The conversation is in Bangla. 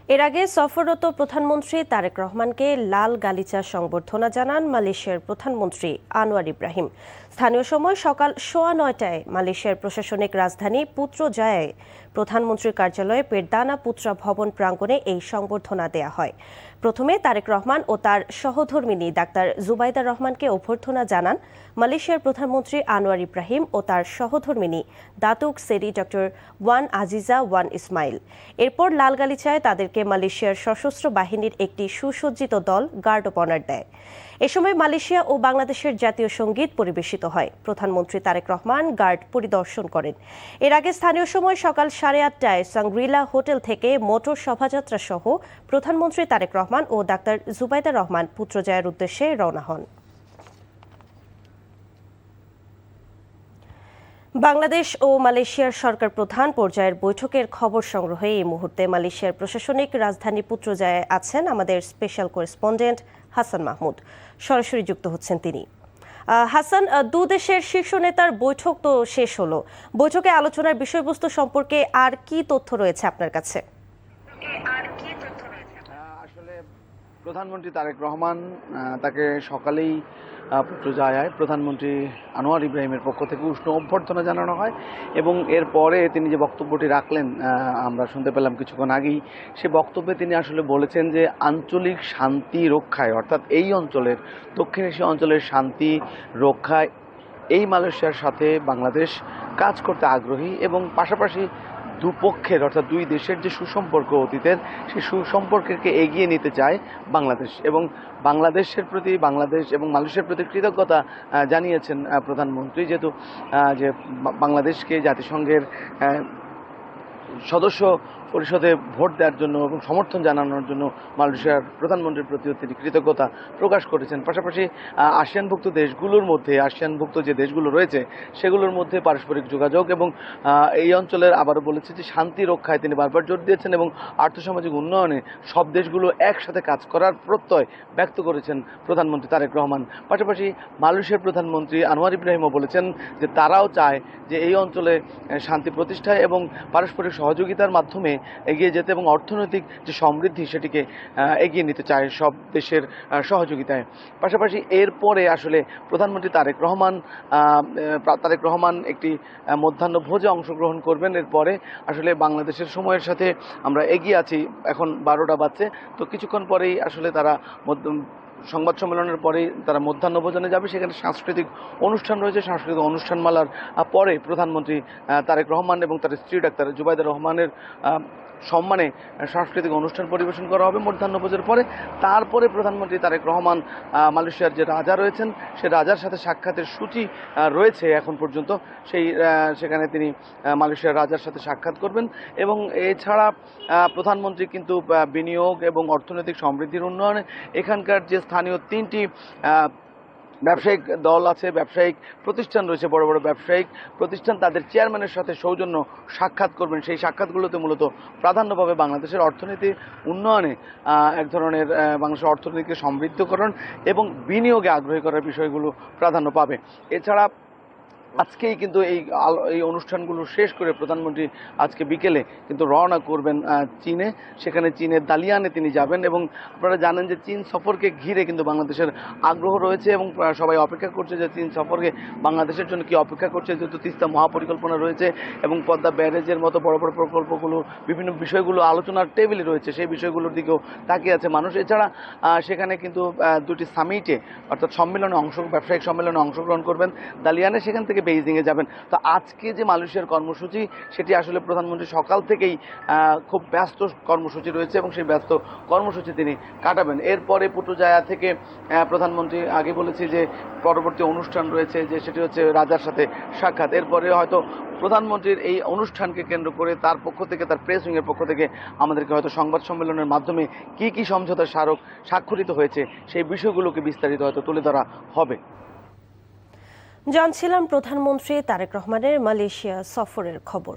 এর আগে সফররত প্রধানমন্ত্রী তারেক রহমানকে লাল গালিচা সংবর্ধনা জানান মালয়েশিয়ার প্রধানমন্ত্রী আনোয়ার ইব্রাহিম। স্থানীয় সময় সকাল 9:15টায় মালয়েশিয়ার প্রশাসনিক রাজধানী পুত্রজায়ায় প্রধানমন্ত্রীর কার্যালয়ে পেরদানা পুত্রা ভবন প্রাঙ্গণে এই সংবর্ধনা দেয়া হয়। প্রথমে তারেক রহমান ও তার সহধর্মিণী ডাক্তার জুবাইদা রহমানকে অভ্যর্থনা জানান মালয়েশিয়ার প্রধানমন্ত্রী আনোয়ার ইব্রাহিম ও তার সহধর্মিণী দাতুক সেরি doctor one Aziza one Ismail. এরপর লাল গালিচায় তাদেরকে মালয়েশিয়ার সশস্ত্র বাহিনীর একটি সুসজ্জিত দল গার্ড অব অনার দেয়। এ সময় মালয়েশিয়া ও বাংলাদেশের জাতীয় সঙ্গীত পরিবেশিত হয়। প্রধানমন্ত্রী তারেক রহমান গার্ড পরিদর্শন করেন। এর আগে স্থানীয় সময় সকাল 8:30টায় সাংগ্রিলা হোটেল থেকে মোটর শোভাযাত্রা সহ প্রধানমন্ত্রী তারেক রহমান ও ডাক্তার জুবাইদা রহমান পুত্রজায়ার উদ্দেশ্যে রওনা হন। বাংলাদেশ ও মালয়েশিয়ার সরকার প্রধান পর্যায়ের বৈঠকের খবর সংগ্রহে এই মুহূর্তে মালয়েশিয়ার প্রশাসনিক রাজধানী পুত্রজায়ায় আছেন আমাদের স্পেশাল করেসপন্ডেন্ট হাসান মাহমুদ। সরাসরি যুক্ত হচ্ছেন তিনি। হাসান, দু দেশের শীর্ষ নেতার বৈঠক তো শেষ হলো। বৈঠকে আলোচনার বিষয়বস্তু সম্পর্কে আর কি তথ্য রয়েছে আপনার কাছে? আসলে প্রধানমন্ত্রী তারেক রহমান তাকে সকালেই পুত্রজায়ায় প্রধানমন্ত্রী আনোয়ার ইব্রাহিমের পক্ষ থেকে উষ্ণ অভ্যর্থনা জানানো হয় এবং এরপরে তিনি যে বক্তব্যটি রাখলেন আমরা শুনতে পেলাম কিছুক্ষণ আগেই, সে বক্তব্যে তিনি আসলে বলেছেন যে আঞ্চলিক শান্তি রক্ষায়, অর্থাৎ এই অঞ্চলের দক্ষিণ এশিয়া অঞ্চলের শান্তি রক্ষায় এই মালয়েশিয়ার সাথে বাংলাদেশ কাজ করতে আগ্রহী এবং পাশাপাশি দুপক্ষের অর্থাৎ দুই দেশের যে সুসম্পর্ক অতীতের, সেই সুসম্পর্ককে এগিয়ে নিতে চায় বাংলাদেশ এবং বাংলাদেশের প্রতি বাংলাদেশ এবং মালয়েশিয়ার প্রতি কৃতজ্ঞতা জানিয়েছেন প্রধানমন্ত্রী, যেহেতু যে বাংলাদেশকে জাতিসংঘের সদস্য পরিষদে ভোট দেওয়ার জন্য এবং সমর্থন জানানোর জন্য মালয়েশিয়ার প্রধানমন্ত্রীর প্রতিও তিনি কৃতজ্ঞতা প্রকাশ করেছেন। পাশাপাশি আসিয়ানভুক্ত দেশগুলোর মধ্যে, আসিয়ানভুক্ত যে দেশগুলো রয়েছে সেগুলোর মধ্যে পারস্পরিক যোগাযোগ এবং এই অঞ্চলের আবারও বলেছে যে শান্তি রক্ষায় তিনি বারবার জোর দিয়েছেন এবং আর্থসামাজিক উন্নয়নে সব দেশগুলো একসাথে কাজ করার প্রত্যয় ব্যক্ত করেছেন প্রধানমন্ত্রী তারেক রহমান। পাশাপাশি মালয়েশিয়ার প্রধানমন্ত্রী আনোয়ার ইব্রাহিমও বলেছেন যে তারাও চায় যে এই অঞ্চলে শান্তি প্রতিষ্ঠায় এবং পারস্পরিক সহযোগিতার মাধ্যমে এগিয়ে যেতে এবং অর্থনৈতিক যে সমৃদ্ধি সেটিকে এগিয়ে নিতে চায় সব দেশের সহযোগিতায়। পাশাপাশি এরপরে আসলে প্রধানমন্ত্রী তারেক রহমান একটি মধ্যাহ্নভোজে অংশগ্রহণ করবেন। এরপরে আসলে বাংলাদেশের সময়ের সাথে আমরা এগিয়ে আছি, এখন 12টা বাজছে, তো কিছুক্ষণ পরেই আসলে তারা সংবাদ সম্মেলনের পরেই তারা মধ্যাহ্নভোজনে যাবে। সেখানে সাংস্কৃতিক অনুষ্ঠান রয়েছে। সাংস্কৃতিক অনুষ্ঠানমালার পরে প্রধানমন্ত্রী তারেক রহমান এবং তার স্ত্রী ডাক্তার জুবাইদা রহমানের সম্মানে সাংস্কৃতিক অনুষ্ঠান পরিবেশন করা হবে মধ্যাহ্নভোজের পরে। তারপরে প্রধানমন্ত্রী তারেক রহমান মালয়েশিয়ার যে রাজা রয়েছেন সে রাজার সাথে সাক্ষাতের সূচি রয়েছে এখন পর্যন্ত, সেখানে তিনি মালয়েশিয়ার রাজার সাথে সাক্ষাৎ করবেন এবং এছাড়া প্রধানমন্ত্রী কিন্তু বিনিয়োগ এবং অর্থনৈতিক সমৃদ্ধির উন্নয়নে এখানকার যে স্থানীয় 3টি ব্যবসায়িক দল আছে, ব্যবসায়িক প্রতিষ্ঠান রয়েছে, বড় বড় ব্যবসায়িক প্রতিষ্ঠান, তাদের চেয়ারম্যানের সাথে সৌজন্য সাক্ষাৎ করবেন। সেই সাক্ষাৎগুলোতে মূলত প্রাধান্য পাবে বাংলাদেশের অর্থনীতি উন্নয়নে, এক ধরনের বাংলাদেশের অর্থনীতিকে সমৃদ্ধকরণ এবং বিনিয়োগে আগ্রহী করার বিষয়গুলো প্রাধান্য পাবে। এছাড়া আজকেই কিন্তু এই অনুষ্ঠানগুলো শেষ করে প্রধানমন্ত্রী আজকে বিকেলে কিন্তু রওনা করবেন চীনে। সেখানে চীনের দালিয়ানে তিনি যাবেন এবং আপনারা জানেন যে চীন সফরকে ঘিরে কিন্তু বাংলাদেশের আগ্রহ রয়েছে এবং সবাই অপেক্ষা করছে যে চীন সফরকে বাংলাদেশের জন্য কি অপেক্ষা করছে, যেহেতু তিস্তা মহাপরিকল্পনা রয়েছে এবং পদ্মা ব্যারেজের মতো বড় বড় প্রকল্পগুলো, বিভিন্ন বিষয়গুলো আলোচনার টেবিলে রয়েছে, সেই বিষয়গুলোর দিকেও তাকিয়ে আছে মানুষ। এছাড়া সেখানে কিন্তু 2টি সামিটে অর্থাৎ ব্যবসায়িক সম্মেলনে অংশগ্রহণ করবেন দালিয়ানে, সেখান থেকে বেইজিংয়ে যাবেন। তো আজকে যে মালয়েশিয়ার কর্মসূচি সেটি আসলে প্রধানমন্ত্রী সকাল থেকেই খুব ব্যস্ত কর্মসূচি রয়েছে এবং সেই ব্যস্ত কর্মসূচি তিনি কাটাবেন। এরপরে পুত্রজায়া থেকে প্রধানমন্ত্রী আগে বলেছি যে পরবর্তী অনুষ্ঠান রয়েছে, যে সেটি হচ্ছে রাজার সাথে সাক্ষাৎ। এরপরে হয়তো প্রধানমন্ত্রীর এই অনুষ্ঠানকে কেন্দ্র করে তার পক্ষ থেকে, তার প্রেস উইংয়ের পক্ষ থেকে আমাদেরকে হয়তো সংবাদ সম্মেলনের মাধ্যমে কি সমঝোতার স্মারক স্বাক্ষরিত হয়েছে সেই বিষয়গুলোকে বিস্তারিত হয়তো তুলে ধরা হবে। জানছিলাম প্রধানমন্ত্রী তারেক রহমানের মালয়েশিয়া সফরের খবর।